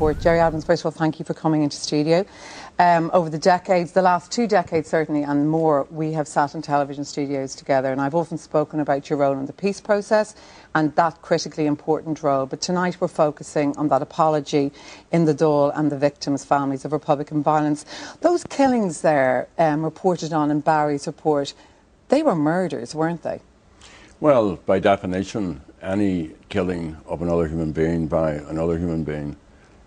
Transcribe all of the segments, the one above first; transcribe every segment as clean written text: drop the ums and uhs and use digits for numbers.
support. Gerry Adams, first of all, thank you for coming into studio. Over the decades, the last 2 decades certainly and more, we have sat in television studios together, and I've often spoken about your role in the peace process and that critically important role. But tonight we're focusing on that apology in the Dáil and the victims' families of Republican violence. Those killings there, reported on in Barry's report, they were murders, weren't they? Well, by definition, any killing of another human being by another human being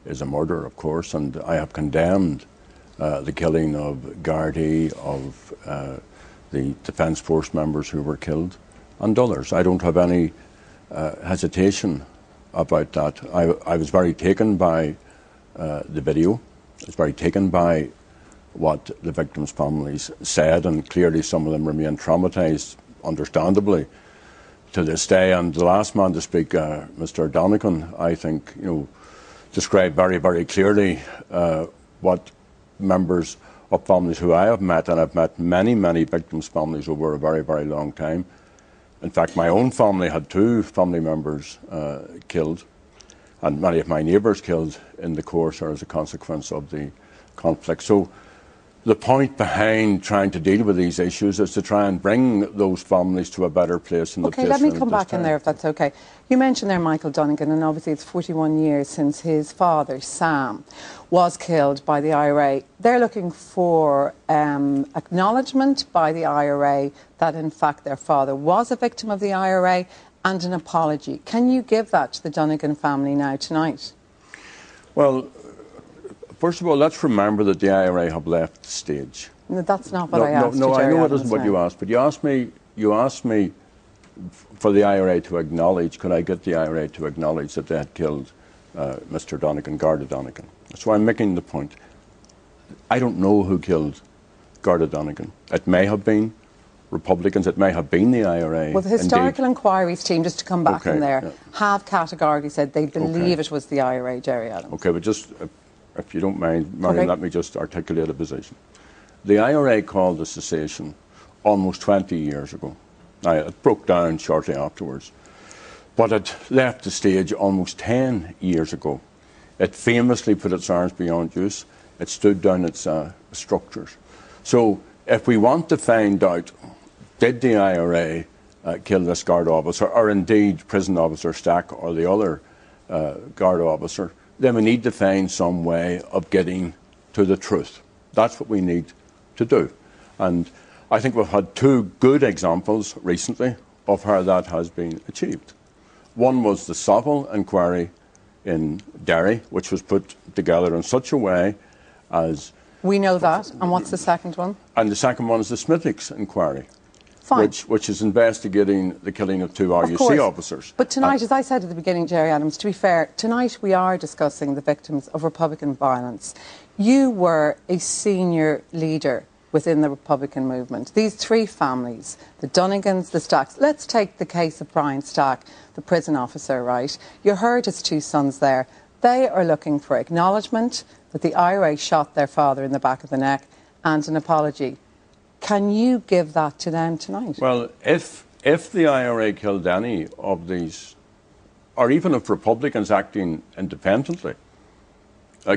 is a murder, of course, and I have condemned the killing of Gardaí, of the Defence Force members who were killed, and others. I don't have any hesitation about that. I was very taken by the video. I was very taken by what the victims' families said, and clearly some of them remain traumatised, understandably, to this day. And the last man to speak, Mr. Donegan, I think, described very, very clearly what members of families who I have met, and I've met many, many victims' families over a very, very long time. In fact, my own family had 2 family members killed, and many of my neighbours killed in the course or as a consequence of the conflict. So the point behind trying to deal with these issues is to try and bring those families to a better place in the place. Okay, let me come back in there if that's okay. You mentioned there Michael Donegan, and obviously it's 41 years since his father, Sam, was killed by the IRA. They're looking for acknowledgement by the IRA that in fact their father was a victim of the IRA and an apology. Can you give that to the Donegan family now tonight? Well, first of all, let's remember that the IRA have left the stage. No, that's not what I asked. No, I know it isn't what you asked, but you asked me for the IRA to acknowledge, could I get the IRA to acknowledge that they had killed Mr. Donegan, Garda Donegan. So I'm making the point. I don't know who killed Garda Donegan. It may have been Republicans, it may have been the IRA. Well, the historical inquiries team, just to come back in there, yeah, have categorically said they believe it was the IRA, Gerry Adams. Okay, but just, if you don't mind, Miriam, let me just articulate a position. The IRA called the cessation almost 20 years ago. Now, it broke down shortly afterwards, but it left the stage almost 10 years ago. It famously put its arms beyond use. It stood down its structures. So if we want to find out, did the IRA kill this Garda officer, or indeed prison officer Stack or the other Garda officer, then we need to find some way of getting to the truth. That's what we need to do. And I think we've had 2 good examples recently of how that has been achieved. One was the Savile inquiry in Derry, which was put together in such a way as... We know that. And what's the second one? And the second one is the Smithwick's inquiry. Fine. Which is investigating the killing of 2 RUC officers. But tonight, as I said at the beginning, Gerry Adams, to be fair, tonight we are discussing the victims of Republican violence. You were a senior leader within the Republican movement. These 3 families, the Donegans, the Stacks. Let's take the case of Brian Stack, the prison officer, right? You heard his 2 sons there. They are looking for acknowledgement that the IRA shot their father in the back of the neck and an apology. Can you give that to them tonight? Well, if the IRA killed any of these, or even if Republicans acting independently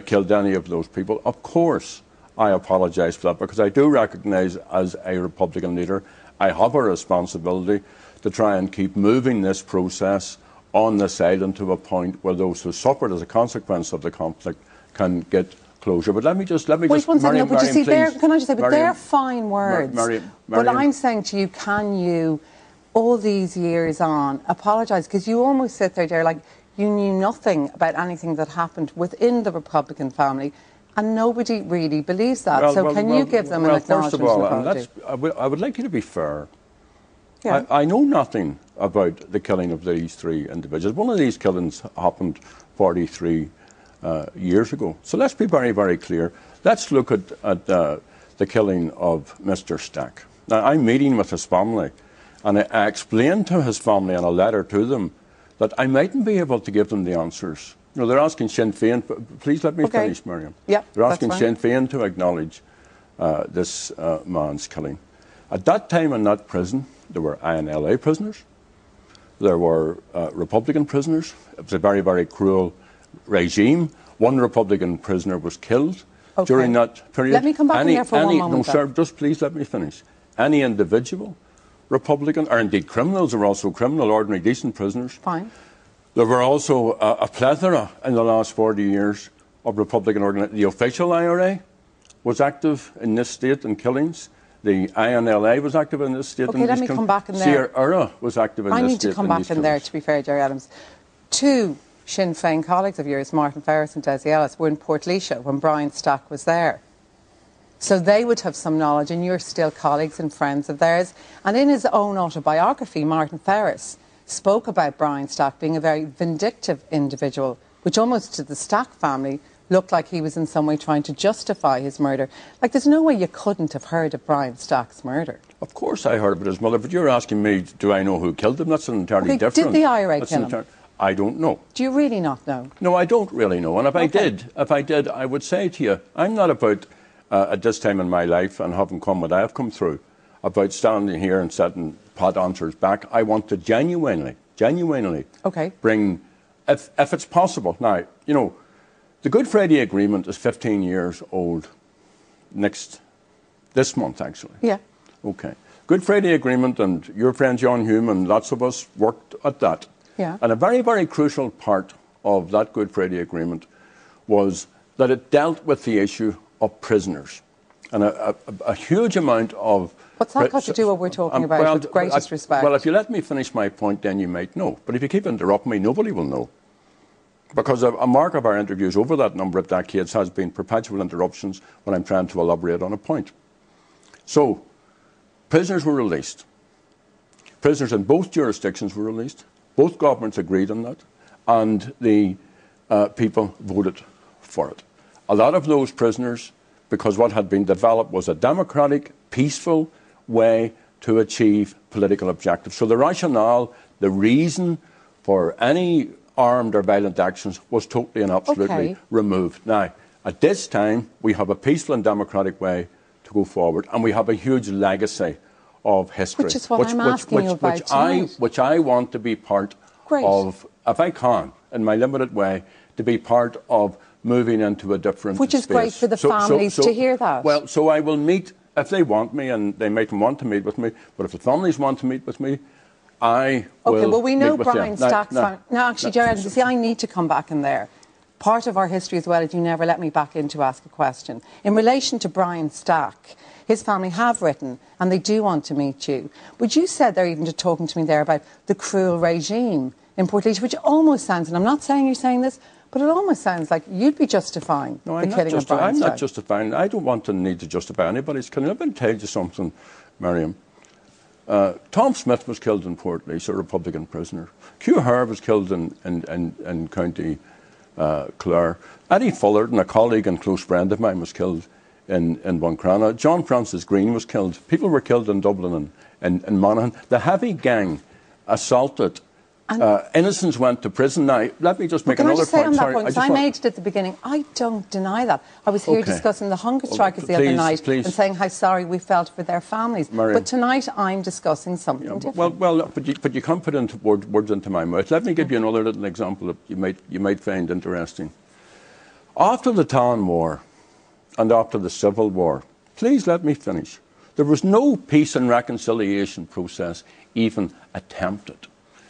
killed any of those people, of course I apologise for that, because I do recognise as a Republican leader I have a responsibility to try and keep moving this process on this island to a point where those who suffered as a consequence of the conflict can get closure. But let me just Wait 1 second. Miriam, but you see, can I just say, but Miriam, they're fine words. Miriam, but I'm saying to you, can you, all these years on, apologise? Because you almost sit there, like you knew nothing about anything that happened within the Republican family, and nobody really believes that. Can you give them an acknowledgement? First of all, I would like you to be fair. Yeah. I know nothing about the killing of these 3 individuals. One of these killings happened 43 years ago. So let's be very, very clear. Let's look at the killing of Mr. Stack. Now, I'm meeting with his family, and I explained to his family in a letter to them that I mightn't be able to give them the answers. They're asking Sinn Féin, please let me finish, Miriam. Yeah, they're asking Sinn Féin to acknowledge this man's killing. At that time in that prison, there were INLA prisoners, there were Republican prisoners. It was a very, very cruel regime. One Republican prisoner was killed during that period. Let me come back in there for one moment. No, sir, just please let me finish. Any individual Republican, or indeed criminals are also criminal, ordinary, decent prisoners. Fine. There were also a plethora in the last 40 years of Republican organisations. The official IRA was active in this state in killings. The INLA was active in this state. Okay, let me come back in there. Sierra was active in this state. I need to come back in there, to be fair, Gerry Adams. Two Sinn Féin colleagues of yours, Martin Ferris and Desi Ellis, were in Portlaoise when Brian Stack was there. So they would have some knowledge, and you're still colleagues and friends of theirs. And in his own autobiography, Martin Ferris spoke about Brian Stack being a very vindictive individual, which almost to the Stack family looked like he was in some way trying to justify his murder. Like, there's no way you couldn't have heard of Brian Stack's murder. Of course I heard about his mother, but you're asking me, do I know who killed him? That's an entirely different... Did the IRA kill him? I don't know. Do you really not know? No, I don't really know. And if I did, I would say to you, I'm not about, at this time in my life, and having come what I have come through, about standing here and setting pat answers back. I want to genuinely bring, if it's possible. Now, you know, the Good Friday Agreement is 15 years old this month, actually. Yeah. Okay. Good Friday Agreement, and your friend John Hume and lots of us worked at that. Yeah. And a very, very crucial part of that Good Friday Agreement was that it dealt with the issue of prisoners. And a huge amount of... What's that got to do with what we're talking about, with the greatest respect? Well, if you let me finish my point, then you might know. But if you keep interrupting me, nobody will know. Because a mark of our interviews over that number of decades has been perpetual interruptions when I'm trying to elaborate on a point. So, prisoners were released. Prisoners in both jurisdictions were released. Both governments agreed on that. And the people voted for it. A lot of those prisoners, because what had been developed was a democratic, peaceful way to achieve political objectives. So the rationale, the reason for any armed or violent actions was totally and absolutely removed. Now, at this time, we have a peaceful and democratic way to go forward, and we have a huge legacy of history. Which is what I'm asking you about tonight. Which I want to be part of, if I can, in my limited way, to be part of moving into a different space. Which is great for the families to hear that. Well, so I will meet, if they want me, and they might want to meet with me, but if the families want to meet with me, I will Okay, well, we know meet with Brian them. Stack's... No, actually, Gerry, you see, I need to come back in there. Part of our history as well is you never let me back in to ask a question. In relation to Brian Stack, his family have written, and they do want to meet you. But you said they're even just talking to me there about the cruel regime in Portlaoise, which almost sounds, and I'm not saying you're saying this, but it almost sounds like you'd be justifying the killing of Brian Stack. I'm not justifying. I don't want to need to justify anybody's killing. Let me tell you something, Miriam. Tom Smith was killed in Portlaoise, a Republican prisoner. Hugh Herr was killed in County Clare. Eddie Fullerton, a colleague and close friend of mine, was killed in Buncrana. John Francis Green was killed. People were killed in Dublin and in Monaghan. The heavy gang assaulted. Innocents went to prison. Now, let me just make another point. On that point, I made it at the beginning. I don't deny that. I was here discussing the hunger strikers the other night and saying how sorry we felt for their families. Miriam. But tonight I'm discussing something different. Well, but you can't put words into my mouth. Let me give you another little example that you might find interesting. After the Town War and after the Civil War, please let me finish. There was no peace and reconciliation process even attempted.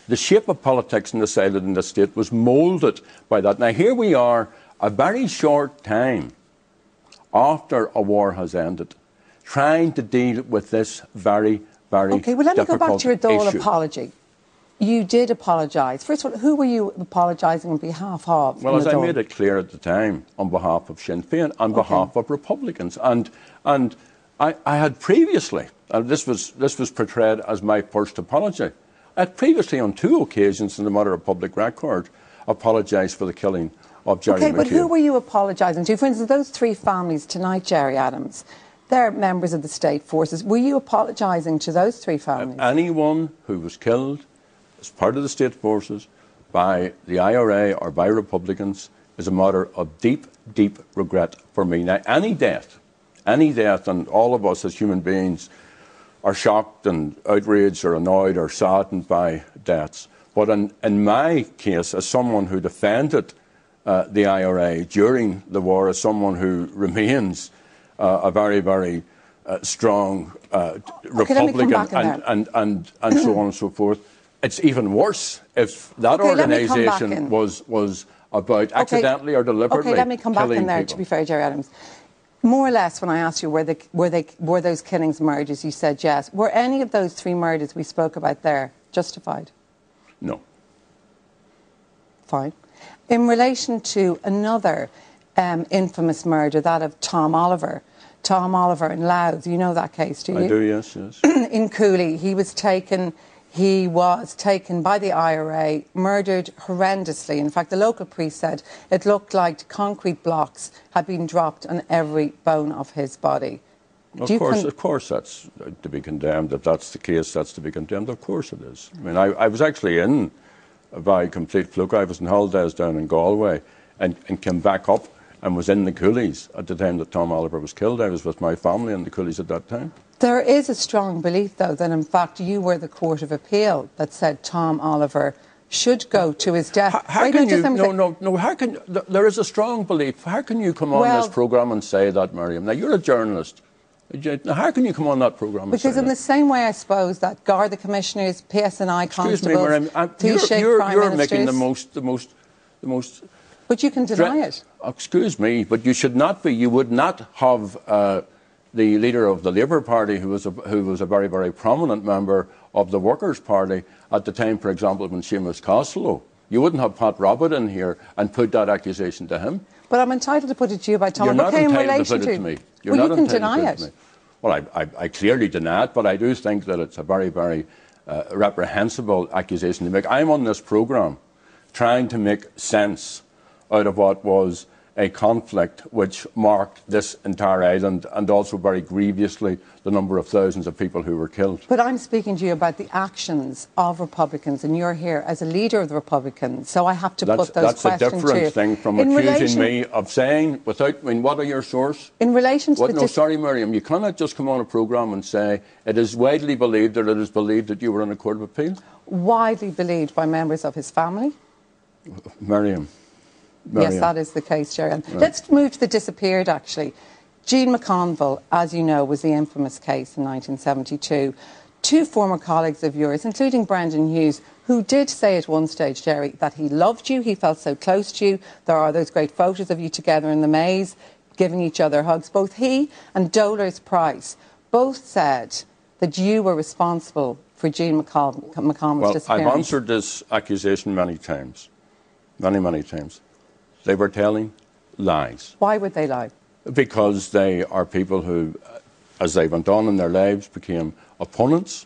The shape of politics decided in the state was moulded by that. Now, here we are, a very short time after a war has ended, trying to deal with this very, very Okay, well, let me go back to your Dáil issue. apology. You did apologise. First of all, who were you apologising on behalf of? Well, as I made it clear at the time, on behalf of Sinn Féin, on behalf of Republicans. And I had previously, and this was portrayed as my first apology, I had previously on 2 occasions in the matter of public record apologised for the killing of Jerry McCabe. Okay, but who were you apologising to? For instance, those 3 families tonight, Gerry Adams, they're members of the state forces. Were you apologising to those 3 families? Anyone who was killed as part of the state forces by the IRA or by Republicans is a matter of deep, deep regret for me. Now, any death, and all of us as human beings are shocked and outraged or annoyed or saddened by deaths. But in my case, as someone who defended the IRA during the war as someone who remains a very, very strong Republican and so on and so forth. It's even worse if that organisation was about accidentally or deliberately. Okay, let me come back in there, people. to be fair, Gerry Adams. More or less, when I asked you were those killings murders, you said yes. Were any of those 3 murders we spoke about there justified? No. Fine. In relation to another infamous murder, that of Tom Oliver in Louth, you know that case, do you? I do, yes. In Cooley, he was taken by the IRA, murdered horrendously. In fact, the local priest said it looked like concrete blocks had been dropped on every bone of his body. Of course that's to be condemned. If that's the case, that's to be condemned. Of course it is. I mean, I was actually in by complete fluke. I was in holidays down in Galway and came back up and was in the Coolies at the time that Tom Oliver was killed. I was with my family in the Coolies at that time. There is a strong belief, though, that in fact you were the Court of Appeal that said Tom Oliver should go to his death. There is a strong belief. How can you come on this programme and say that, Miriam? Now, you're a journalist. How can you come on that programme and say that? Because in the same way, I suppose, that Garda commissioners, PSNI constables, you're making the most... But you can deny it. Excuse me, but you should not be. You would not have the leader of the Labour Party, who was a very, very prominent member of the Workers' Party at the time, for example, when Seamus Costello. You wouldn't have Pat Robert in here and put that accusation to him. But I'm entitled to put it to you by Tom. You're not entitled to put it to me. You can deny it. Well, I clearly deny it, but I do think that it's a very, very reprehensible accusation to make. I'm on this programme trying to make sense out of what was a conflict which marked this entire island and also very grievously the number of thousands of people who were killed. But I'm speaking to you about the actions of Republicans, and you're here as a leader of the Republicans, so I have to put those questions to you. That's a different thing from accusing me of saying, what are your source? In relation to sorry, Miriam, you cannot just come on a programme and say it is widely believed or it is believed that you were in a court of appeal. Widely believed by members of his family? Miriam. Yes, that is the case, Gerry. Right. Let's move to the disappeared, actually. Jean McConville, as you know, was the infamous case in 1972. 2 former colleagues of yours, including Brendan Hughes, who did say at one stage, Gerry, that he loved you, he felt so close to you. There are those great photos of you together in the maze, giving each other hugs. Both he and Dolores Price both said that you were responsible for Jean McConville's disappearance. I've answered this accusation many times. Many times. They were telling lies. Why would they lie? Because they are people who, as they went on in their lives, became opponents,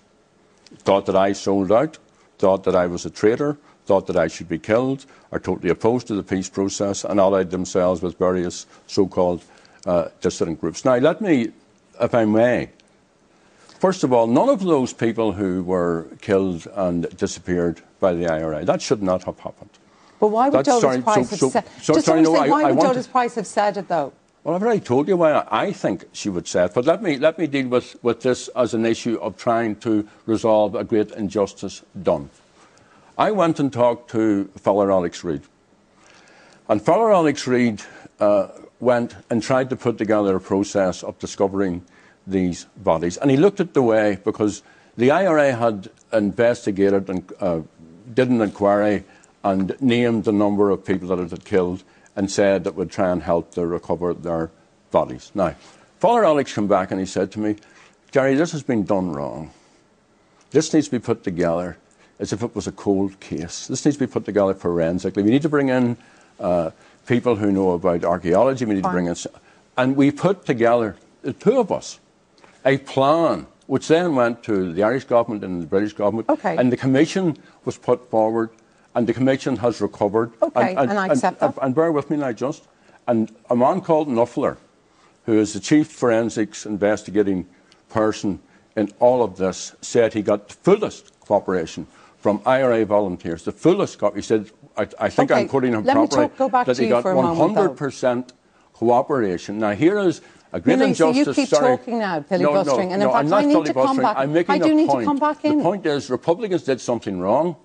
thought that I sold out, thought that I was a traitor, thought that I should be killed, are totally opposed to the peace process and allied themselves with various so-called dissident groups. Now, let me, if I may, first of all, none of those people who were killed and disappeared by the IRA, that should not have happened. But why would Dolores Price have said it? Why would Dolores Price have said it, though? Well, I've already told you why I think she would say it. But let me deal with this as an issue of trying to resolve a great injustice done. I went and talked to Father Alex Reid. And Father Alex Reid went and tried to put together a process of discovering these bodies. And he looked at the way, because the IRA had investigated and did an inquiry and named the number of people that it had killed and said that would try and help to recover their bodies. Now, Father Alex came back and he said to me, Gerry, this has been done wrong. This needs to be put together as if it was a cold case. This needs to be put together forensically. We need to bring in people who know about archaeology. We need to bring in... And we put together, the 2 of us, a plan which then went to the Irish government and the British government. Okay. And the commission was put forward. And the Commission has recovered. Okay, and I accept that. And bear with me now just. And a man called Nuffler, who is the chief forensics investigating person in all of this, said he got the fullest cooperation from IRA volunteers. The fullest cooperation. He said, I think I'm quoting him properly, that he got 100% cooperation. Now, here is a great injustice. So you keep talking now, filibustering. And in fact, I need to come back. I do need to come back in. The point is, Republicans did something wrong.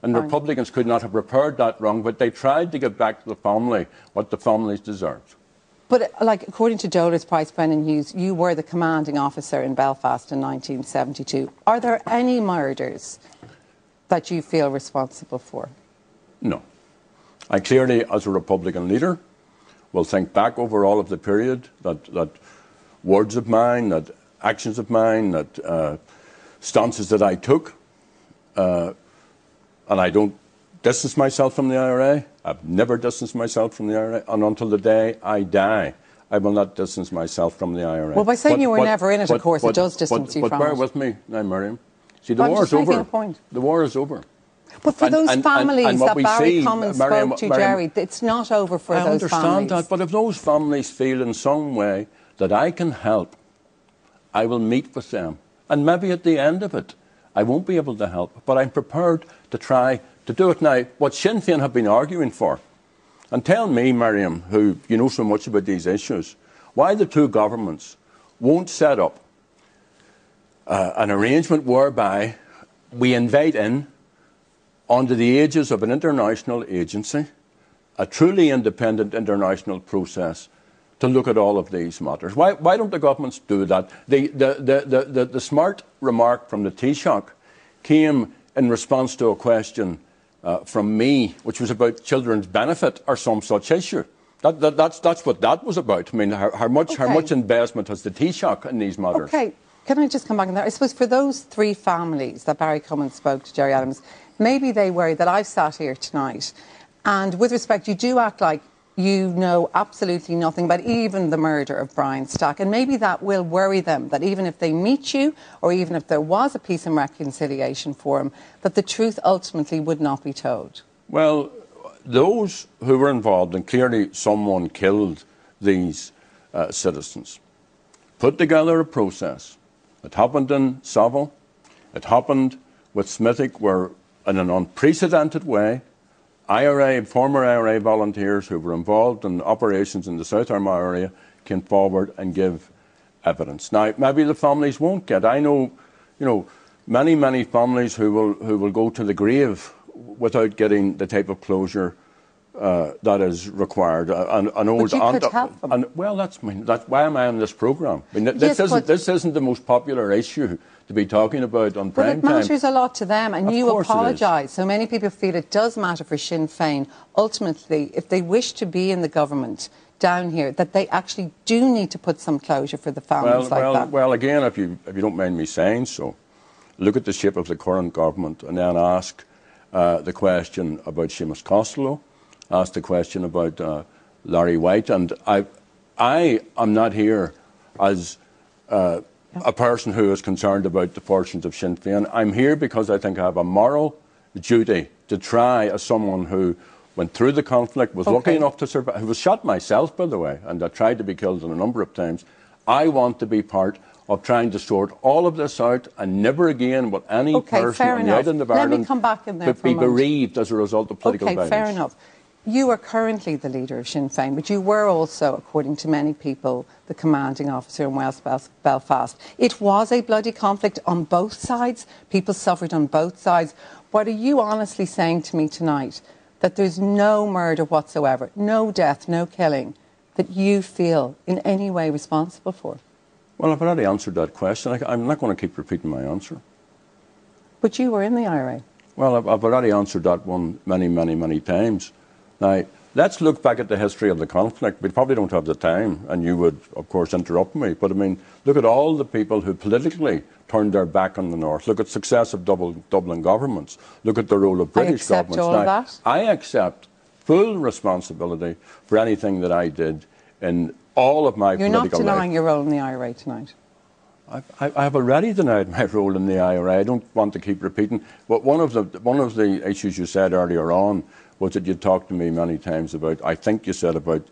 And the Republicans could not have repaired that wrong, but they tried to give back to the family what the families deserved. But, like, according to Dollars Price Brennan Hughes, you were the commanding officer in Belfast in 1972. Are there any murders that you feel responsible for? No. I clearly, as a Republican leader, will think back over all of the period that words of mine, that actions of mine, that stances that I took, and I don't distance myself from the IRA. I've never distanced myself from the IRA, and until the day I die, I will not distance myself from the IRA. Well, by saying you were never in it, of course, it does distance you from it. But bear with me now, Miriam. See, the war is over. The war is over. But for those families that Barry Cummins spoke to, Gerry, it's not over for those families. I understand that, but if those families feel in some way that I can help, I will meet with them. And maybe at the end of it, I won't be able to help, but I'm prepared to try to do it. Now, what Sinn Féin have been arguing for, and tell me, Miriam, who you know so much about these issues, why the two governments won't set up an arrangement whereby we invite in, under the aegis of an international agency, a truly independent international process to look at all of these matters. Why don't the governments do that? The smart remark from the Taoiseach came in response to a question from me, which was about children's benefit or some such issue. That's what that was about. I mean, how much investment has the Taoiseach in these matters? Okay, can I just come back on that? I suppose for those three families that Barry Cummins spoke to, Gerry Adams, maybe they worry that I've sat here tonight, and with respect, you do act like you know absolutely nothing about even the murder of Brian Stack, and maybe that will worry them, that even if they meet you, or even if there was a peace and reconciliation forum, that the truth ultimately would not be told. Well, those who were involved, and clearly someone killed these citizens, put together a process. It happened in Savile, it happened with Smithick, where in an unprecedented way, former IRA volunteers who were involved in operations in the South Armagh area came forward and give evidence. Now, maybe the families won't get. I know, many families who will go to the grave without getting the type of closure that is required. An old but you could help them. Well, that's why am I on this programme? I mean, this isn't the most popular issue to be talking about on prime time. But it matters a lot to them, and you apologise. So many people feel it does matter for Sinn Féin. Ultimately, if they wish to be in the government down here, that they actually do need to put some closure for the families that. Well, again, if you don't mind me saying so, look at the shape of the current government and then ask the question about Seamus Costello, ask the question about Larry White, and I am not here as a person who is concerned about the fortunes of Sinn Féin. I'm here because I think I have a moral duty to try, as someone who went through the conflict, was lucky enough to survive, who was shot myself, by the way, and I tried to be killed a number of times. I want to be part of trying to sort all of this out, and never again will any person on the island of Ireland be bereaved as a result of political violence. Fair enough. You are currently the leader of Sinn Féin, but you were also, according to many people, the commanding officer in West Belfast. It was a bloody conflict on both sides. People suffered on both sides. What are you honestly saying to me tonight? That there's no murder whatsoever, no death, no killing, that you feel in any way responsible for? Well, I've already answered that question. I'm not going to keep repeating my answer. But you were in the IRA. Well, I've already answered that one many times. Now, let's look back at the history of the conflict. We probably don't have the time, and you would, of course, interrupt me. But, I mean, look at all the people who politically turned their back on the North. Look at successive Dublin governments. Look at the role of British governments. All of that. I accept full responsibility for anything that I did in all of my political life. You're not denying your role in the IRA tonight? I have already denied my role in the IRA. I don't want to keep repeating. But one of the issues you said earlier on was that you talked to me many times about, I think you said about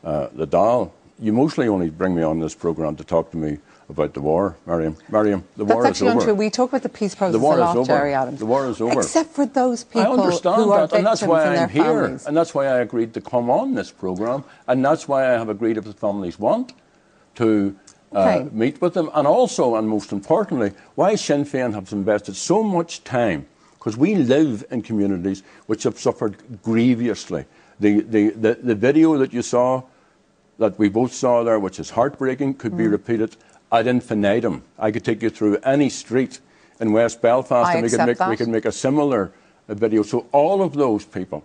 the Dáil. You mostly only bring me on this programme to talk to me about the war, Miriam. The war is over. That's actually untrue. We talk about the peace process a lot, Gerry Adams. The war is over. Except for those people who are victims and that's why I'm here. Families. And that's why I agreed to come on this programme. And that's why I have agreed, if the families want, to meet with them. And also, and most importantly, why Sinn Féin has invested so much time because we live in communities which have suffered grievously. The video that you saw, that we both saw there, which is heartbreaking, could be repeated ad infinitum. I could take you through any street in West Belfast and we could make a similar video. So all of those people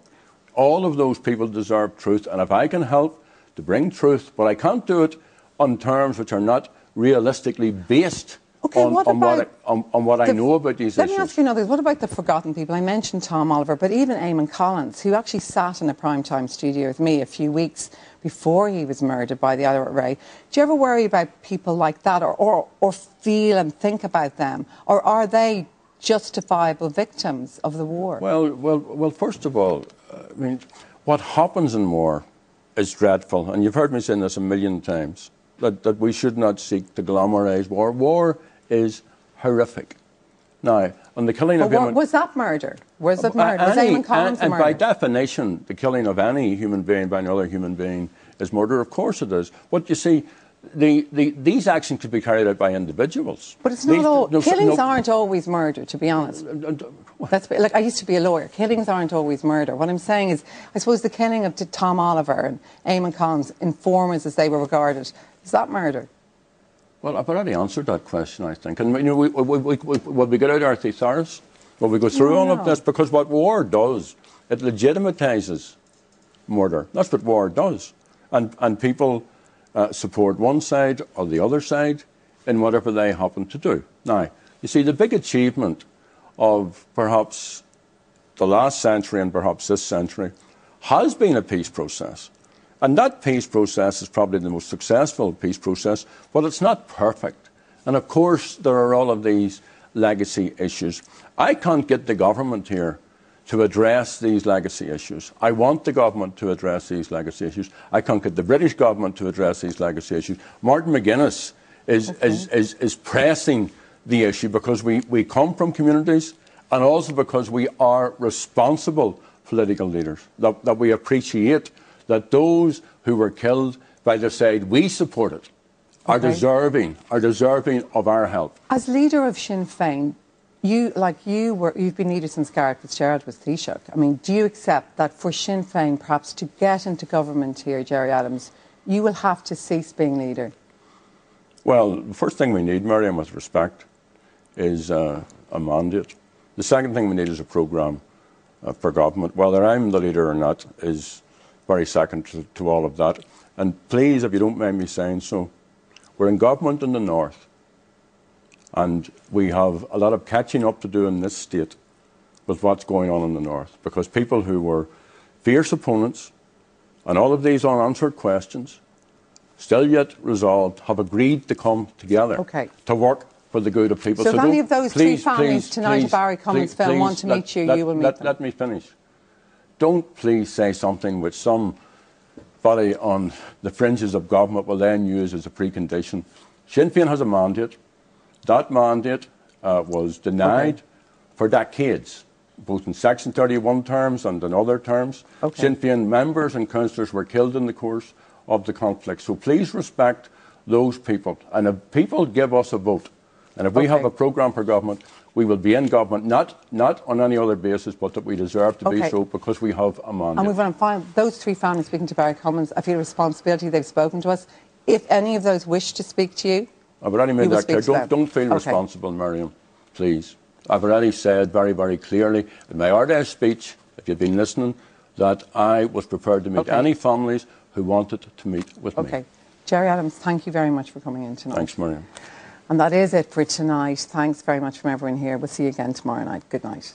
deserve truth. And if I can help to bring truth, but I can't do it on terms which are not realistically based on what I know about these issues. Let me ask you another. What about the forgotten people? I mentioned Tom Oliver, but even Eamon Collins, who actually sat in a primetime studio with me a few weeks before he was murdered by the IRA. Do you ever worry about people like that, or feel and think about them? Or are they justifiable victims of the war? Well, first of all, I mean, what happens in war is dreadful. And you've heard me say this a million times, that we should not seek to glamorise war. War is horrific. Now, on the killing of human... Was that murder? Was it murder? Was Eamon Collins a murder? And by definition, the killing of any human being by another human being is murder. Of course it is. But you see, these actions could be carried out by individuals. But it's not all... Killings aren't always murder, to be honest. Like, I used to be a lawyer. Killings aren't always murder. What I'm saying is, I suppose the killing of Tom Oliver and Eamon Collins, informers as they were regarded, is that murder? Well, I've already answered that question, I think. And, you know, will we get out our thesaurus? Will we go through all of this? Because what war does, it legitimatizes murder. That's what war does. And people support one side or the other side in whatever they happen to do. Now, you see, the big achievement of perhaps the last century and perhaps this century has been a peace process. And that peace process is probably the most successful peace process, but it's not perfect. And of course, there are all of these legacy issues. I can't get the government here to address these legacy issues. I want the government to address these legacy issues. I can't get the British government to address these legacy issues. Martin McGuinness is pressing the issue because we come from communities, and also because we are responsible political leaders, that we appreciate that those who were killed by the side we supported are deserving of our help. As leader of Sinn Féin, you've been leader since Gareth Fitzgerald was Taoiseach. I mean, do you accept that for Sinn Féin, perhaps to get into government here, Gerry Adams, you will have to cease being leader? Well, the first thing we need, Miriam, with respect, is a mandate. The second thing we need is a programme for government. Whether I'm the leader or not is very second to all of that. And please, if you don't mind me saying so, we're in government in the north, and we have a lot of catching up to do in this state with what's going on in the north, because people who were fierce opponents and all of these unanswered questions, still yet resolved, have agreed to come together to work for the good of people. So if any of those three families tonight at Barry Commonsville want to meet you, you will meet them. Let me finish. Don't please say something which somebody on the fringes of government will then use as a precondition. Sinn Féin has a mandate. That mandate was denied for decades, both in Section 31 terms and in other terms. Sinn Féin members and councillors were killed in the course of the conflict. So please respect those people. And if people give us a vote, and if we have a programme for government, we will be in government, not on any other basis, but that we deserve to be so because we have a mandate. And we've got to find those three families speaking to Barry Commons. I feel a responsibility. They've spoken to us. If any of those wish to speak to you, I've already made that clear. Don't feel responsible, Miriam, please. I've already said very, very clearly in my Ardèche speech, if you've been listening, that I was prepared to meet any families who wanted to meet with me. Gerry Adams, thank you very much for coming in tonight. Thanks, Miriam. And that is it for tonight. Thanks very much from everyone here. We'll see you again tomorrow night. Good night.